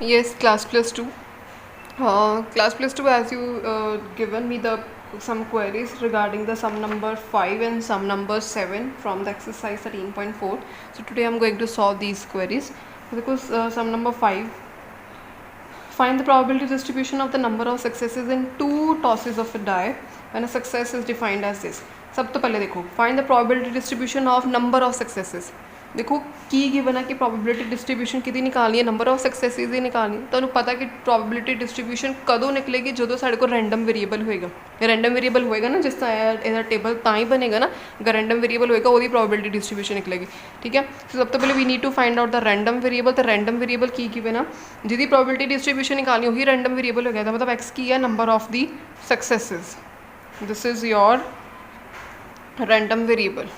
Yes, class plus 2. Class plus 2, as you given me the some queries regarding the sum number 5 and sum number 7 from the exercise 13.4. So today I'm going to solve these queries. Because sum number 5, find the probability distribution of the number of successes in two tosses of a die when a success is defined as this. सब तो पहले देखो, find the probability distribution of number of successes. देखो की given है कि probability distribution कितनी निकालनी है, number of successes ही निकालनी है। ਤੁਹਾਨੂੰ ਪਤਾ कि probability distribution ਕਦੋਂ ਨਿਕਲੇਗੀ, ਜਦੋਂ ਸਾਡੇ ਕੋਲ random variable ਹੋਏਗਾ। random variable ਹੋਏਗਾ ਨਾ, ਜਿਸ ਤਰ੍ਹਾਂ ਇਹਦਾ ਟੇਬਲ ਤਾਂ ਹੀ ਬਣੇਗਾ ਨਾ, ਅਗਰ random variable ਹੋਏਗਾ ਉਹਦੀ probability distribution ਨਿਕਲੇਗੀ। ਠੀਕ ਹੈ, ਸੋ ਸਭ ਤੋਂ ਪਹਿਲੇ we need to find out the random variable। ਤੇ random variable ਕੀ ਗਿवन ਆ, ਜਿਹਦੀ probability distribution ਨਿਕਾਲਣੀ ਉਹੀ random variable ਹੋਏਗਾ। ਇਹਦਾ ਮਤਲਬ x ਕੀ ਹੈ, number of the successes। this is your random variable।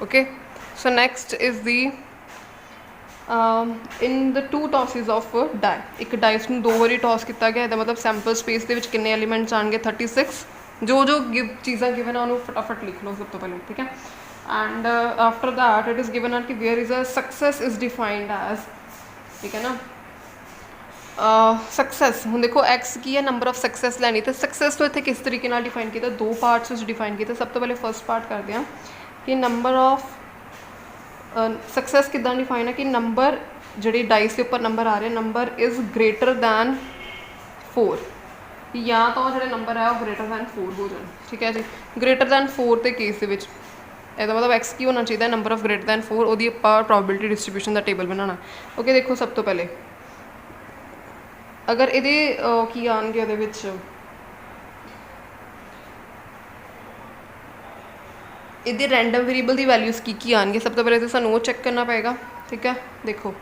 okay, so next is the in the two tosses of die, ਇੱਕ DISE ਨੂੰ ਦੋ ਵਾਰੀ ਟੌਸ ਕੀਤਾ ਗਿਆ। ਇਹਦਾ ਮਤਲਬ ਸੈਂਪਲ ਸਪੇਸ ਦੇ ਵਿੱਚ ਕਿੰਨੇ ਐਲੀਮੈਂਟਸ ਆਣਗੇ, 36। ਜੋ ਚੀਜ਼ਾਂ ਗਿਵਨ ਆ ਉਹਨੂੰ ਫਟਾਫਟ ਲਿਖ ਲਓ ਸਭ ਤੋਂ ਪਹਿਲਾਂ। ਠੀਕ ਹੈ, and after that it is given ਆ ਕਿ where is a success is defined as, ਠੀਕ ਹੈ ਨਾ। ਸਕਸੈਸ ਹੁਣ ਦੇਖੋ ਐਕਸ ਕੀ ਹੈ, ਨੰਬਰ ਆਫ ਸਕਸੈਸ ਲੈਣੀ। ਤੇ ਸਕਸੈਸ ਨੂੰ ਇੱਥੇ ਕਿਸ ਤਰੀਕੇ ਨਾਲ ਡਿਫਾਈਨ ਕੀਤਾ, ਦੋ ਪਾਰਟਸ ਵਿੱਚ ਡਿਫਾਈਨ ਕੀਤਾ। ਸਭ ਤੋਂ ਪਹਿਲੇ ਫਸਟ ਪਾਰਟ ਕਰਦੇ ਹਾਂ ਕਿ ਨੰਬਰ ਆਫ ਸਕਸੈਸ ਕਿੱਦਾਂ ਡਿਫਾਈਨ ਹੈ ਕਿ ਨੰਬਰ ਜਿਹੜੀ ਡਾਈਸ ਦੇ ਉੱਪਰ ਨੰਬਰ ਆ ਰਹੇ, ਨੰਬਰ ਇਜ਼ ਗ੍ਰੇਟਰ ਦੈਨ 4, ਜਾਂ ਤਾਂ ਉਹ ਜਿਹੜੇ ਨੰਬਰ ਹੈ ਉਹ ਗ੍ਰੇਟਰ ਦੈਨ 4 ਹੋ ਜਾਣ। ਠੀਕ ਹੈ ਜੀ, ਗ੍ਰੇਟਰ ਦੈਨ 4 ਦੇ ਕੇਸ ਦੇ ਵਿੱਚ ਇਹਦਾ ਮਤਲਬ ਐਕਸ ਕੀ ਹੋਣਾ ਚਾਹੀਦਾ, ਨੰਬਰ ਆਫ ਗ੍ਰੇਟਰ ਦੈਨ 4। ਉਹਦੀ ਆਪਾਂ ਪ੍ਰੋਬੇਬਿਲਿਟੀ ਡਿਸਟਰੀਬਿਊਸ਼ਨ ਦਾ ਟੇਬਲ ਬਣਾਉਣਾ। ਓਕੇ, ਦੇਖੋ ਸਭ ਤੋਂ ਪਹਿਲੇ ਅਗਰ ਇਹਦੇ ਕੀ ਆਉਣਗੇ ਉਹਦੇ ਵਿੱਚ ਇਹਦੇ ਰੈਂਡਮ ਵੇਰੀਏਬਲ ਦੀ ਵੈਲਿਊਜ਼ ਕੀ ਆਉਣਗੇ। ਸਭ ਤੋਂ ਪਹਿਲੇ ਤਾਂ ਸਾਨੂੰ ਉਹ ਚੈੱਕ ਕਰਨਾ ਪਏਗਾ। ਠੀਕ ਹੈ, ਦੇਖੋ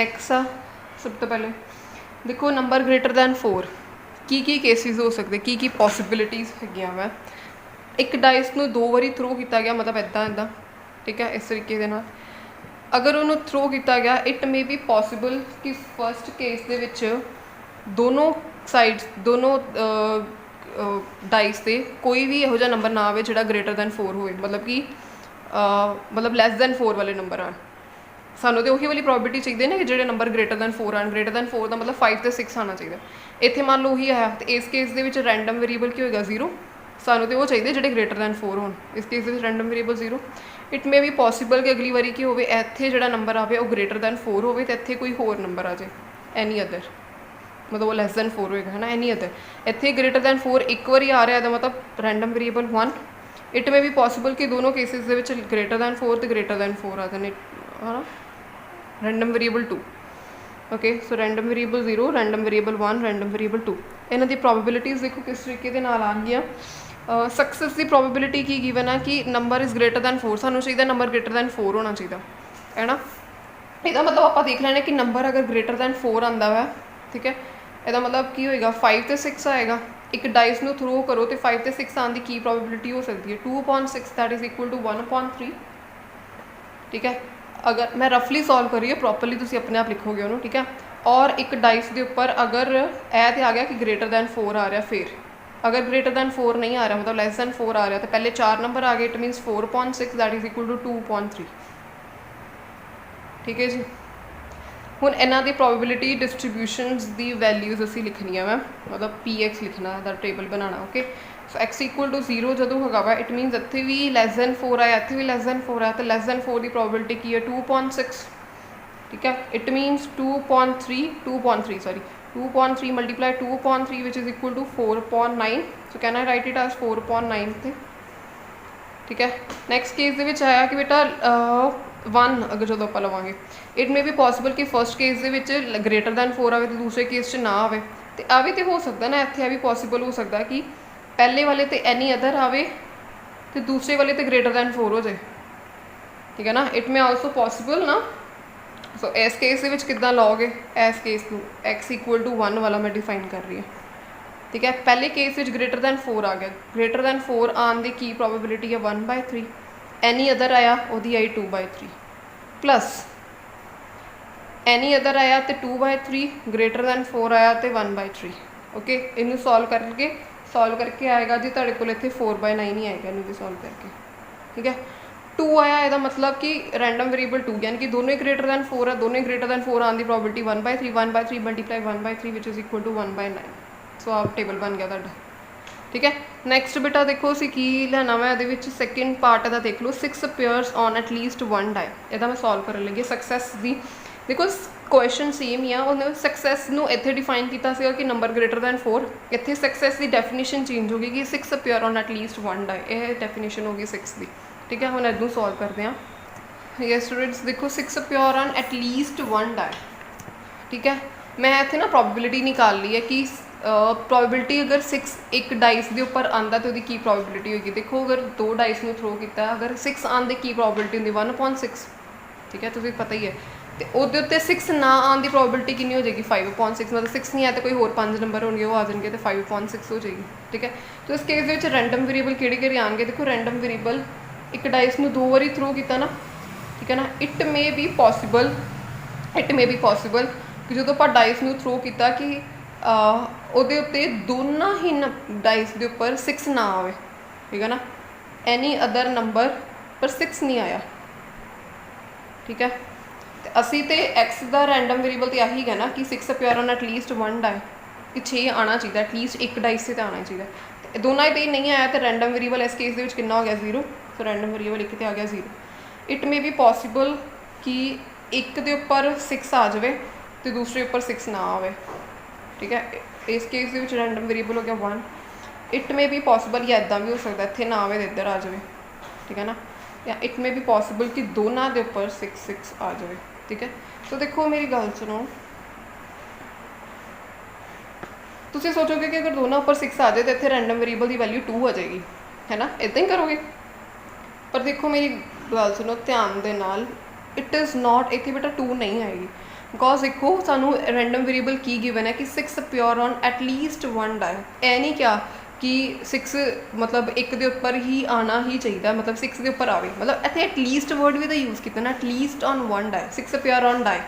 ਐਕਸ ਆ ਸਭ ਤੋਂ ਪਹਿਲੇ। ਦੇਖੋ ਨੰਬਰ ਗ੍ਰੇਟਰ ਦੈਨ 4 ਕੀ ਕੇਸਿਸ ਹੋ ਸਕਦੇ, ਕੀ ਪੋਸੀਬਿਲਿਟੀਜ਼ ਹੈਗੀਆਂ ਵਾ। ਇੱਕ ਡਾਈਸ ਨੂੰ ਦੋ ਵਾਰੀ ਥਰੋ ਕੀਤਾ ਗਿਆ, ਮਤਲਬ ਇੱਦਾਂ। ਠੀਕ ਹੈ, ਇਸ ਤਰੀਕੇ ਦੇ ਨਾਲ ਅਗਰ ਉਹਨੂੰ ਥਰੋ ਕੀਤਾ ਗਿਆ, ਇਟ ਮੇ ਬੀ ਪੋਸੀਬਲ ਕਿ ਫਸਟ ਕੇਸ ਦੇ ਵਿੱਚ ਦੋਨੋਂ ਸਾਈਡਸ, ਦੋਨੋਂ ਡਾਈਸ 'ਤੇ ਕੋਈ ਵੀ ਇਹੋ ਜਿਹਾ ਨੰਬਰ ਨਾ ਆਵੇ ਜਿਹੜਾ ਗ੍ਰੇਟਰ ਦੈਨ 4 ਹੋਵੇ। ਮਤਲਬ ਕਿ ਮਤਲਬ ਲੈਸ ਦੈਨ 4 ਵਾਲੇ ਨੰਬਰ ਆਉਣ। ਸਾਨੂੰ ਤਾਂ ਉਹੀ ਵਾਲੀ ਪ੍ਰੋਬੇਬਿਲਿਟੀ ਚਾਹੀਦੀ ਨਾ ਕਿ ਜਿਹੜੇ ਨੰਬਰ ਗ੍ਰੇਟਰ ਦੈਨ 4 ਆਉਣ। ਗ੍ਰੇਟਰ ਦੈਨ 4 ਦਾ ਮਤਲਬ 5 ਅਤੇ 6 ਆਉਣਾ ਚਾਹੀਦਾ। ਇੱਥੇ ਮੰਨ ਲਓ ਉਹੀ ਆਇਆ, ਅਤੇ ਇਸ ਕੇਸ ਦੇ ਵਿੱਚ ਰੈਂਡਮ ਵੇਰੀਏਬਲ ਕੀ ਹੋਏਗਾ, 0। ਸਾਨੂੰ ਤਾਂ ਉਹ ਚਾਹੀਦੇ ਜਿਹੜੇ ਗ੍ਰੇਟਰ ਦੈਨ 4 ਹੋਣ। ਇਸ ਕੇਸ ਦੇ ਵਿੱਚ random variable 0। It may be possible ਕਿ ਅਗਲੀ ਵਾਰੀ ਕੀ ਹੋਵੇ, ਇੱਥੇ ਜਿਹੜਾ ਨੰਬਰ ਆਵੇ ਉਹ ਗ੍ਰੇਟਰ ਦੈਨ 4 ਹੋਵੇ, ਅਤੇ ਇੱਥੇ ਕੋਈ ਹੋਰ ਨੰਬਰ ਆ ਜਾਏ, ਐਨੀ ਅਦਰ, ਮਤਲਬ ਉਹ ਲੈਸ ਦੈਨ 4 ਹੋਏਗਾ, ਹੈ ਨਾ, ਐਨੀ ਅਦਰ। ਇੱਥੇ ਗ੍ਰੇਟਰ ਦੈਨ 4 ਇੱਕ ਵਾਰੀ ਆ ਰਿਹਾ, ਇਹਦਾ ਮਤਲਬ random variable 1। It may be possible ਕਿ ਦੋਨੋਂ ਕੇਸਿਸ ਦੇ ਵਿੱਚ ਗ੍ਰੇਟਰ ਦੈਨ 4 ਅਤੇ ਗ੍ਰੇਟਰ ਦੈਨ 4 ਆ ਜਾਣ, ਹੈ ਨਾ। Random variable 2। Okay, so random variable 0, random variable 1, random variable 2। ਇਹਨਾਂ ਦੀ ਪ੍ਰੋਬੇਬਿਲਿਟੀਜ਼ ਦੇਖੋ ਕਿਸ ਤਰੀਕੇ ਦੇ ਨਾਲ ਆਉਣਗੀਆਂ। ਸਕਸੈਸ ਦੀ ਪ੍ਰੋਬੇਬਿਲਿਟੀ ਕੀ ਗਿਵਨ ਹੈ ਕਿ ਨੰਬਰ ਇਜ਼ ਗ੍ਰੇਟਰ ਦੈਨ 4। ਸਾਨੂੰ ਚਾਹੀਦਾ ਨੰਬਰ ਗ੍ਰੇਟਰ ਦੈਨ 4 ਹੋਣਾ ਚਾਹੀਦਾ, ਹੈ ਨਾ। ਇਹਦਾ ਮਤਲਬ ਆਪਾਂ ਦੇਖ ਲੈਣਾ ਕਿ ਨੰਬਰ ਅਗਰ ਗ੍ਰੇਟਰ ਦੈਨ 4 ਆਉਂਦਾ ਵਾ, ਠੀਕ ਹੈ, ਇਹਦਾ ਮਤਲਬ ਕੀ ਹੋਏਗਾ, 5 ਅਤੇ 6 ਆਏਗਾ। ਇੱਕ ਡਾਈਸ ਨੂੰ ਥਰੋ ਕਰੋ ਅਤੇ 5 ਅਤੇ 6 ਆਉਣ ਦੀ ਕੀ ਪ੍ਰੋਬੇਬਿਲਿਟੀ ਹੋ ਸਕਦੀ ਹੈ, 2/6, ਦੈਟ ਇਜ਼ ਇਕੁਅਲ ਟੂ 1/3। ਠੀਕ ਹੈ, ਅਗਰ ਮੈਂ ਰਫਲੀ ਸੋਲਵ ਕਰੀਏ, ਪ੍ਰੋਪਰਲੀ ਤੁਸੀਂ ਆਪਣੇ ਆਪ ਲਿਖੋਗੇ ਉਹਨੂੰ। ਠੀਕ ਹੈ, ਔਰ ਇੱਕ ਡਾਈਸ ਦੇ ਉੱਪਰ ਅਗਰ ਇਹ ਤਾਂ ਆ ਗਿਆ ਕਿ ਗ੍ਰੇਟਰ ਦੈਨ 4 ਆ ਰਿਹਾ, ਫਿਰ ਅਗਰ ਗ੍ਰੇਟਰ ਦੈਨ 4 ਨਹੀਂ ਆ ਰਿਹਾ, ਮਤਲਬ ਲੈਸ ਦੈਨ 4 ਆ ਰਿਹਾ, ਤਾਂ ਪਹਿਲੇ 4 ਨੰਬਰ ਆ ਗਏ। It means 4/6, that is equal to 2/3। ਠੀਕ ਹੈ ਜੀ, ਹੁਣ ਇਹਨਾਂ ਦੀ ਪ੍ਰੋਬੇਬਿਲਿਟੀ ਡਿਸਟਰੀਬਿਊਸ਼ਨਸ ਦੀ ਵੈਲਿਊਜ਼ ਅਸੀਂ ਲਿਖਣੀਆਂ ਵਾ, ਮਤਲਬ PX ਲਿਖਣਾ, ਦਾ ਟੇਬਲ ਬਣਾਉਣਾ। Okay, so x equal to 0 ਜਦੋਂ ਹੈਗਾ ਵਾ, ਇਟ ਮੀਨਸ ਇੱਥੇ ਵੀ ਲੈਸ ਦੈਨ 4 ਆਇਆ, ਇੱਥੇ ਵੀ ਲੈਸ ਦੈਨ 4 ਆਇਆ, ਤਾਂ ਲੈਸ ਦੈਨ 4 ਦੀ ਪ੍ਰੋਬੇਬਿਲਿਟੀ ਕੀ ਹੈ, 2/6। ਠੀਕ ਹੈ, it means 2.3 sorry 2.3 multiply 2/3 which is equal to 4/9। So can I write it as 4/9 ਤੇ। ਠੀਕ ਹੈ, ਨੈਕਸਟ ਕੇਸ ਦੇ ਵਿੱਚ ਆਇਆ ਕਿ ਬੇਟਾ 1 ਅਗਰ ਜਦੋਂ ਆਪਾਂ ਲਵਾਂਗੇ, ਇਟ ਮੇ ਬੀ ਪੋਸੀਬਲ ਕਿ ਫਸਟ ਕੇਸ ਦੇ ਵਿੱਚ ਗ੍ਰੇਟਰ ਦੈਨ 4 ਆਵੇ ਅਤੇ ਦੂਸਰੇ ਕੇਸ 'ਚ ਨਾ ਆਵੇ। ਅਤੇ ਆ ਵੀ ਤਾਂ ਹੋ ਸਕਦਾ ਨਾ, ਇੱਥੇ ਆ ਵੀ ਪੋਸੀਬਲ ਹੋ ਸਕਦਾ ਕਿ ਪਹਿਲੇ ਵਾਲੇ 'ਤੇ ਐਨੀ ਅਦਰ ਆਵੇ ਅਤੇ ਦੂਸਰੇ ਵਾਲੇ 'ਤੇ ਗ੍ਰੇਟਰ ਦੈਨ 4 ਹੋ ਜਾਏ। ਠੀਕ ਹੈ ਨਾ, ਇਟ ਮੇ ਆਲਸੋ ਪੋਸੀਬਲ ਨਾ। ਸੋ ਇਸ ਕੇਸ ਦੇ ਵਿੱਚ ਕਿੱਦਾਂ ਲਓਗੇ, ਇਸ ਕੇਸ ਨੂੰ x ਇਕੁਅਲ ਟੂ 1 ਵਾਲਾ ਮੈਂ ਡਿਫਾਈਨ ਕਰ ਰਹੀ ਹਾਂ। ਠੀਕ ਹੈ, ਪਹਿਲੇ ਕੇਸ ਵਿੱਚ ਗ੍ਰੇਟਰ ਦੈਨ 4 ਆ ਗਿਆ, ਗ੍ਰੇਟਰ ਦੈਨ 4 ਆਉਣ ਦੀ ਕੀ ਪ੍ਰੋਬੇਬਿਲਿਟੀ ਹੈ, 1/3। ਐਨੀ ਅਦਰ ਆਇਆ, ਉਹਦੀ ਆਈ 2/3, ਪਲੱਸ ਐਨੀ ਅਦਰ ਆਇਆ ਅਤੇ 2/3, ਗ੍ਰੇਟਰ ਦੈਨ 4 ਆਇਆ ਅਤੇ 1/3। ਓਕੇ, ਇਹਨੂੰ ਸੋਲਵ ਕਰਕੇ ਆਏਗਾ ਜੀ ਤੁਹਾਡੇ ਕੋਲ ਇੱਥੇ 4/9 ਹੀ ਆਏਗਾ, ਇਹਨੂੰ ਵੀ ਸੋਲਵ ਕਰਕੇ। ਠੀਕ ਹੈ, 2 आया ਇਹਦਾ मतलब कि रैंडम वेरिएबल 2 यानी कि दोनों ही ग्रेटर दैन 4 है, दोनों ही ग्रेटर दैन 4 आने की probability 1/3 1/3 multiply 1/3 which is equal to 1/9। So आप टेबल बन गया तुहाडा। ठीक है, नैक्सट बेटा देखो असीं की लेना वा इहदे विच सैकेंड पार्ट इहदा देख लो 6 अपीयर्स ऑन एटलीस्ट 1 डाई। इहदा मैं सॉल्व करन लगी सक्सैस दी। देखो क्वेश्चन सेम ही आ, उन्हें सक्सैस नूं इत्थे डिफाइन कीता सीगा कि नंबर ग्रेटर दैन 4, इत्थे सक्सैस की डेफिनेशन चेंज हो गई कि 6 अपीयर ऑन एटलीस्ट 1 डाई, यह डेफिनेशन हो गई 6 की। ठीक है, हम इदू सॉल्व करते हैं। यस स्टूडेंट्स देखो 6 अपीयर ऑन एटलीस्ट 1 डाई। ठीक है, मैं इत्थे ना प्रोबेबिलिटी निकाल ली है कि प्रोबेबिलिटी अगर 6 एक डाइस के उपर आता तो की प्रोबेबिलिटी होगी। देखो अगर 2 डाइस में थ्रो किया, अगर 6 आने की प्रोबेबिलिटी होंगी 1/6। ठीक है, तुझे पता ही है। तो वो उत्ते 6 ना आने की प्रोबेबिलिटी कितनी हो जाएगी 5/6। मतलब 6 नहीं है तो कोई होर 5 नंबर होंगे वो आ जाएंगे तो 5/6 हो जाएगी। ठीक है, तो इस केस में रैंडम वेरिएबल किहड़े आएंगे। देखो रैंडम वेरिएबल एक डाइस में 2 बारी थ्रो किया ना, ठीक है ना, इट मे बी पॉसीबल कि जो आप डाइस में थ्रो किया कि ਉਹਦੇ ਉੱਤੇ ਦੋਨਾਂ ਹੀ डाइस के उपर 6 ना आए। ठीक है ना, एनी अदर नंबर पर 6 नहीं आया। ठीक है, तो असी तो एक्स का रैंडम वेरिएबल तो यही है ना कि 6 अपीयर ऑन एटलीस्ट 1 डाई कि 6 आना चाहिए, एटलीस्ट एक डाइस से तो आना चाहिए। तो दोनों ही नहीं आया तो रैंडम वेरिएबल इस केस के कितना हो गया 0। तो रैंडम वेरिएबल एक तो आ गया 0। इट मे बी पॉसीबल कि एक के उपर 6 आ जाए तो दूसरे उपर 6 ना आए। ठीक है, इस केस के रैंडम वेरिएबल हो गया 1। इट मे बी पॉसीबल या इदा भी हो सकता इतने ना आए तो इधर आ जाए। ठीक है ना, या इट मे बी पॉसीबल कि दोनों के उपर 6 आ जाए। ठीक है, तो देखो मेरी गल सुनो, तुम सोचोगे कि अगर दोनों उपर 6 आ जाए तो इतने रैंडम वेरिएबल की वैल्यू 2 आ जाएगी, है ना, इदा ही करोगे। पर देखो मेरी गल सुनो ध्यान दे नाल, इट इज़ नॉट इतने बेटा 2 नहीं आएगी। बिकॉज देखो सानू रैंडम वेरिएबल की गिवन है कि 6 अपीयर ऑन एटलीस्ट 1 डाई। ए नहीं क्या कि 6 मतलब एक के उपर ही आना ही चाहिए, मतलब 6 के उपर आए, मतलब इतने एटलीस्ट वर्ड भी तो यूज़ किया ना, at least on 1 die, 6 appear on die,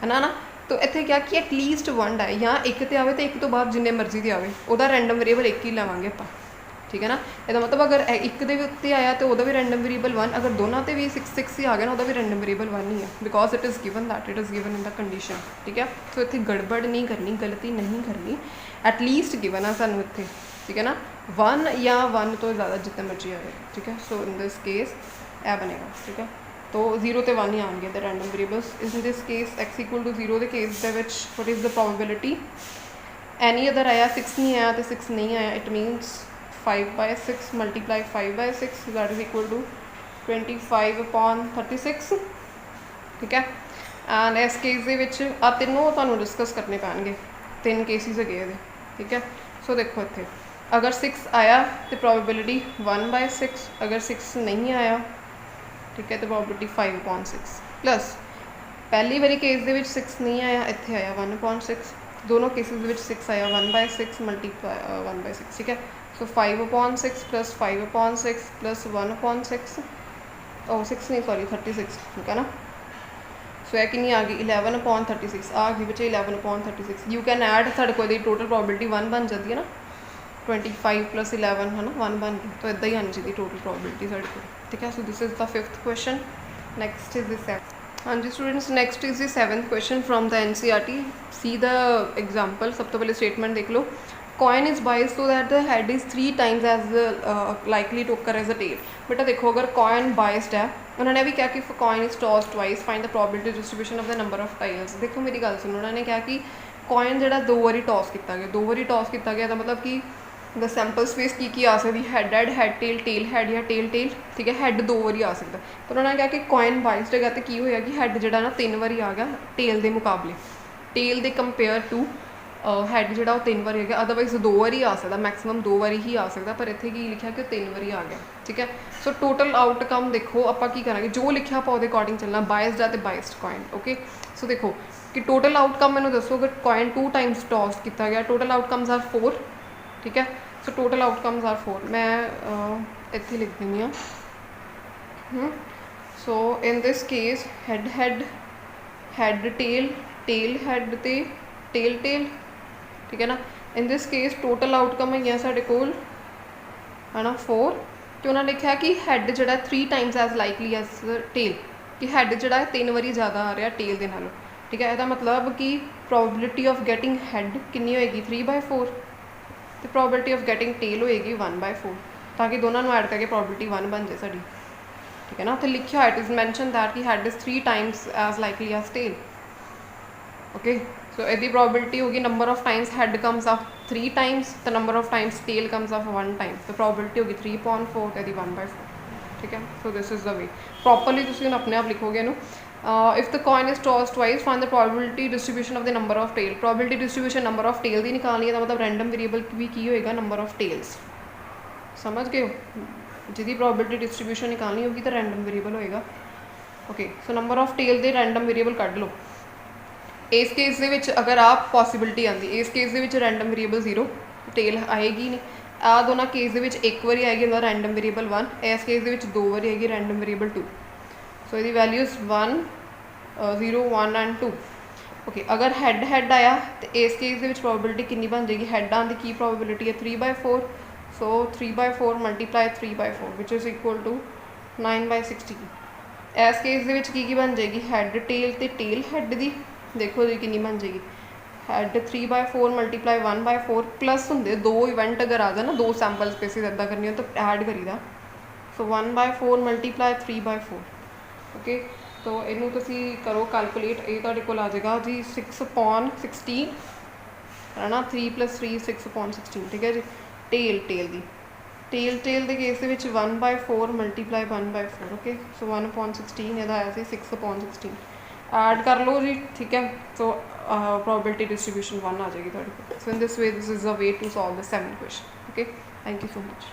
है ना। तो इतने क्या कि एटलीस्ट 1 डाई या एक तो आए तो एक तो बाद जिन्ने मर्जी के आए वह रैंडम वेरिएबल एक ही लवेंगे आप। ठीक है ना, यदा मतलब अगर एक दे उत्ते आया तो वह भी रैंडम वेरिएबल 1, अगर दोनों ते भी 6 ही आ गया ना वह भी रैंडम वेरिएबल 1 ही है। Because it is given that it is given in the condition. ठीक है, तो इतनी गड़बड़ नहीं करनी, गलती नहीं करनी, एटलीस्ट गिवन है सानू इतने। ठीक है ना, 1 या 1 तो ज़्यादा जितना मर्जी आए। ठीक है, सो इन दिस केस यह बनेगा। ठीक है, तो 0 तो 1 ही आएंगे the random variables. In this case x equal to 0 के केस दे विच what is the probability any other आया 6 नहीं आया तो 6 नहीं आया, it means 5/6 multiply 5/6 that is equal to 25/36। ठीक है, एंड इस केस के विच आ तीनों तुहानूं डिस्कस करने पैणगे, 3 केसिस है ये। ठीक है, सो देखो इत्थे अगर 6 आया तो प्रोबेबिलिटी 1/6, अगर 6 नहीं आया ठीक है तो प्रोबेबिलिटी 5/6 प्लस पहली बारी केस के विच 6 नहीं आया, इत्थे आया 1/6, दोनों केसिस के विच 6 आया 1/6 मल्टीप्लाई 1/6। ठीक है, सो 5/6 प्लस 5/6 प्लस 1/6 6 नहीं सॉरी 36। ठीक है ना, सो यह कितनी आ गई 11/36 आ गई बच्चे 11/36। यू कैन ऐड साढ़े को टोटल प्रोबेबिलिटी 1 बन जाती है ना, 25 प्लस 11 है ना 1 बन गई, तो इदा ही आनी चाहिए टोटल प्रोबेबिलिटी साढ़े को। ठीक है, so this is the 5th question. Next is the 7th। हाँ जी students, next is the 7th question from the NCERT। See the example. सब तो पहले स्टेटमेंट देख लो। Coin is biased so that the head is 3 times as likely to occur as a tail. बेटा देखो अगर कॉइन बाइज्ड है, उन्होंने भी क्या कि coin is tossed twice find the probability distribution of the number of tiles. देखो मेरी गल सुनो, उन्होंने क्या कि कॉइन जो 2 बारी टॉस किया गया, 2 बारी टॉस किया गया, तो मतलब कि द सैंपल स्पेस की आ सकती हैड हैड टेल हैड या टेल। ठीक है, हैड 2 बारी आ सकता। तो उन्होंने कहा कि कॉइन बाइज्ड है तो की होया कि हैड जो ना 3 बारी आ गया टेल के मुकाबले, टेल के कंपेयर टू हैड जो 3 बारी आ गया। अदरवाइज 2 बारी आ सकता, मैक्सीमम 2 बारी ही आ सकता, पर इतने की लिखा कि 3 बारी आ गया। ठीक है, सो टोटल आउटकम देखो आप की करेंगे, जो लिखा आप अकॉर्डिंग चलना, बाइज्ड है तो बाइज्ड कॉइन। ओके, सो देखो कि टोटल आउटकम मैंने दसो, अगर कॉइन 2 टाइम्स टॉस किया गया, टोटल आउटकम्स आर 4। ठीक है, सो टोटल आउटकम्स आर 4। मैं इतने लिख देनी हाँ। So in this case head head tail head ते टेल। ठीक है ना, in this case total outcome है साढ़े कोल है ना 4। कि उन्होंने लिखा कि हैड जोड़ा 3 times as likely as tail, कि हैड जोड़ा 3 वारी ज़्यादा आ रहा टेल के नालों, ठीक है। यदा मतलब कि प्रोबेबिलिटी ऑफ गेटिंग हैड कितनी होएगी 3/4, तो प्रोबेबिलिटी ऑफ गेटिंग टेल होएगी 1/4, ताकि दोनों ऐड करके प्रोबेबिलिटी 1 बन जाए साड़ी, ठीक है ना। तो लिखा इट इज़ मैंशन दैट कि head is 3 times as likely as tail. Okay, so यदि प्रोबेबिलिटी होगी number of times head comes of 3 times, तो number of times tail comes of 1 time, तो प्रोबेबिलिटी होगी 3/4 यदि 1/4, ठीक है। So this is the way properly तुम अपने आप लिखोगे नो। If the coin is tossed twice find the probability distribution of the number of tail. Probability distribution number of tail की निकालनी है, तो मतलब रैंडम वेरिएबल भी की होएगा नंबर ऑफ टेल्स, समझ गए हो। जिदी प्रोबेबिलिटी डिस्ट्रीब्यूशन निकालनी होगी तो रैंडम वेरिएबल होएगा। Okay, so number of tail के रैंडम वेरिएबल कढ़ लो। इस केस दे विच अगर आप पॉसिबिलिटी आती, इस केस दे विच रैंडम वेरिएबल 0 टेल आएगी नहीं, आ दोनों केस दे विच एक बारी आएगी रैंडम वेरिएबल 1, इस केस दे विच 2 बारी आएगी रैंडम वेरिएबल 2। सो यदि वैल्यूज 1 0 1 एंड 2। ओके, अगर हैड आया तो इस केस दे विच प्रोबेबिलिटी कितनी बन जाएगी, हैड आने की प्रोबेबिलिटी है 3/4, so 3/4 multiply 3/4 which is equal to 9/16। इस केस दे विच की बन जाएगी हैड टेल तो टेल हैड की देखो जी कितनी बन जाएगी, हैड 3/4 मल्टीप्लाई 1/4 प्लस होंगे 2 इवेंट अगर आ जाए ना, 2 सैंपल स्पेसिस इदा करनी हो तो ऐड करीदा, सो 1/4 मल्टीप्लाई 3/4। ओके, तो इनू तुसी करो कैलकुलेट, ये तुहाडे कोल आ जाएगा जी 6/16 है ना, 3 + 3 6/16, ठीक है जी। टेल दी टेल के केस के 1/4 मल्टीप्लाई 1/4, ओके, सो 1/16 यदा आया सी 6/16 ऐड कर लो जी, ठीक है। सो प्रोबेबिलिटी डिस्ट्रीब्यूशन 1 आ जाएगी थोड़ी। So in this way this is a way to solve the 7 question. Okay, thank you so much.